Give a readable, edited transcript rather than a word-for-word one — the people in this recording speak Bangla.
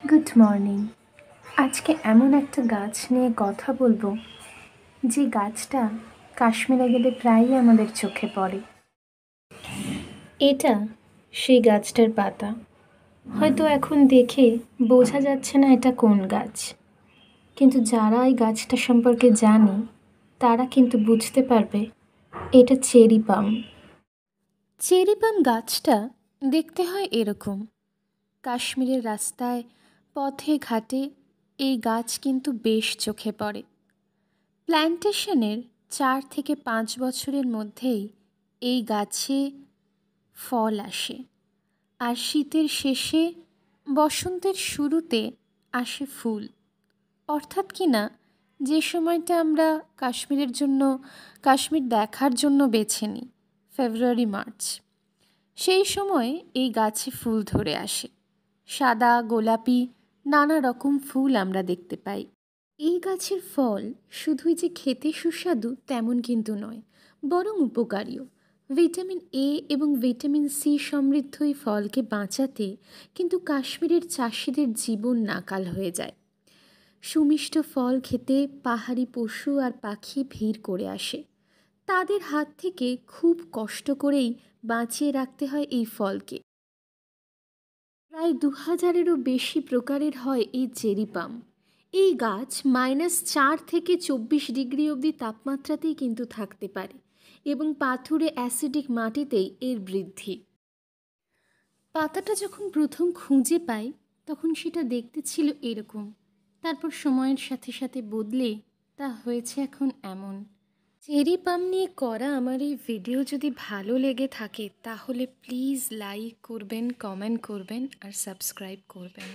Good morning. আজকে এমন একটা গাছ নিয়ে কথা বলবো যে গাছটা কাশ্মীরে গেলে প্রায়ই আমাদের চোখে পড়ে। এটা সেই গাছটার পাতা। হয়তো এখন দেখে বোঝা যাচ্ছে না এটা কোন গাছ, কিন্তু যারা এই গাছটা সম্পর্কে জানে তারা কিন্তু বুঝতে পারবে এটা চেরি পাম। চেরি পাম গাছটা দেখতে হয় এরকম। কাশ্মীরের রাস্তায়, পথে ঘাটে এই গাছ কিন্তু বেশ চোখে পড়ে। প্ল্যান্টেশনের 4 থেকে 5 বছরের মধ্যেই এই গাছে ফল আসে, আর শীতের শেষে, বসন্তের শুরুতে আসে ফুল। অর্থাৎ কি না, যে সময়টা আমরা কাশ্মীর দেখার জন্য বেছে নিই, ফেব্রুয়ারি মার্চ, সেই সময়ে এই গাছে ফুল ধরে আসে। সাদা, গোলাপি, নানা রকম ফুল আমরা দেখতে পাই। এই গাছের ফল শুধুই যে খেতে সুস্বাদু তেমন কিন্তু নয়, বরং উপকারীও। ভিটামিন এ এবং ভিটামিন সি সমৃদ্ধ এই ফলকে বাঁচাতে কিন্তু কাশ্মীরের চাষিদের জীবন নাকাল হয়ে যায়। সুমিষ্ট ফল খেতে পাহাড়ি পশু আর পাখি ভিড় করে আসে। তাদের হাত থেকে খুব কষ্ট করেই বাঁচিয়ে রাখতে হয় এই ফলকে। প্রায় 2000-এরও বেশি প্রকারের হয় এই চেরি পাম। এই গাছ -4 থেকে 24 ডিগ্রি অবধি তাপমাত্রাতেই কিন্তু থাকতে পারে, এবং পাথুরে অ্যাসিডিক মাটিতেই এর বৃদ্ধি। পাতাটা যখন প্রথম খুঁজে পাই তখন সেটা দেখতে ছিল এরকম, তারপর সময়ের সাথে সাথে বদলে তা হয়েছে এখন এমন। চেরি পাম নিয়ে করা আমার এই ভিডিও যদি ভালো লেগে থাকে তাহলে প্লিজ লাইক করবেন, কমেন্ট করবেন আর সাবস্ক্রাইব করবেন।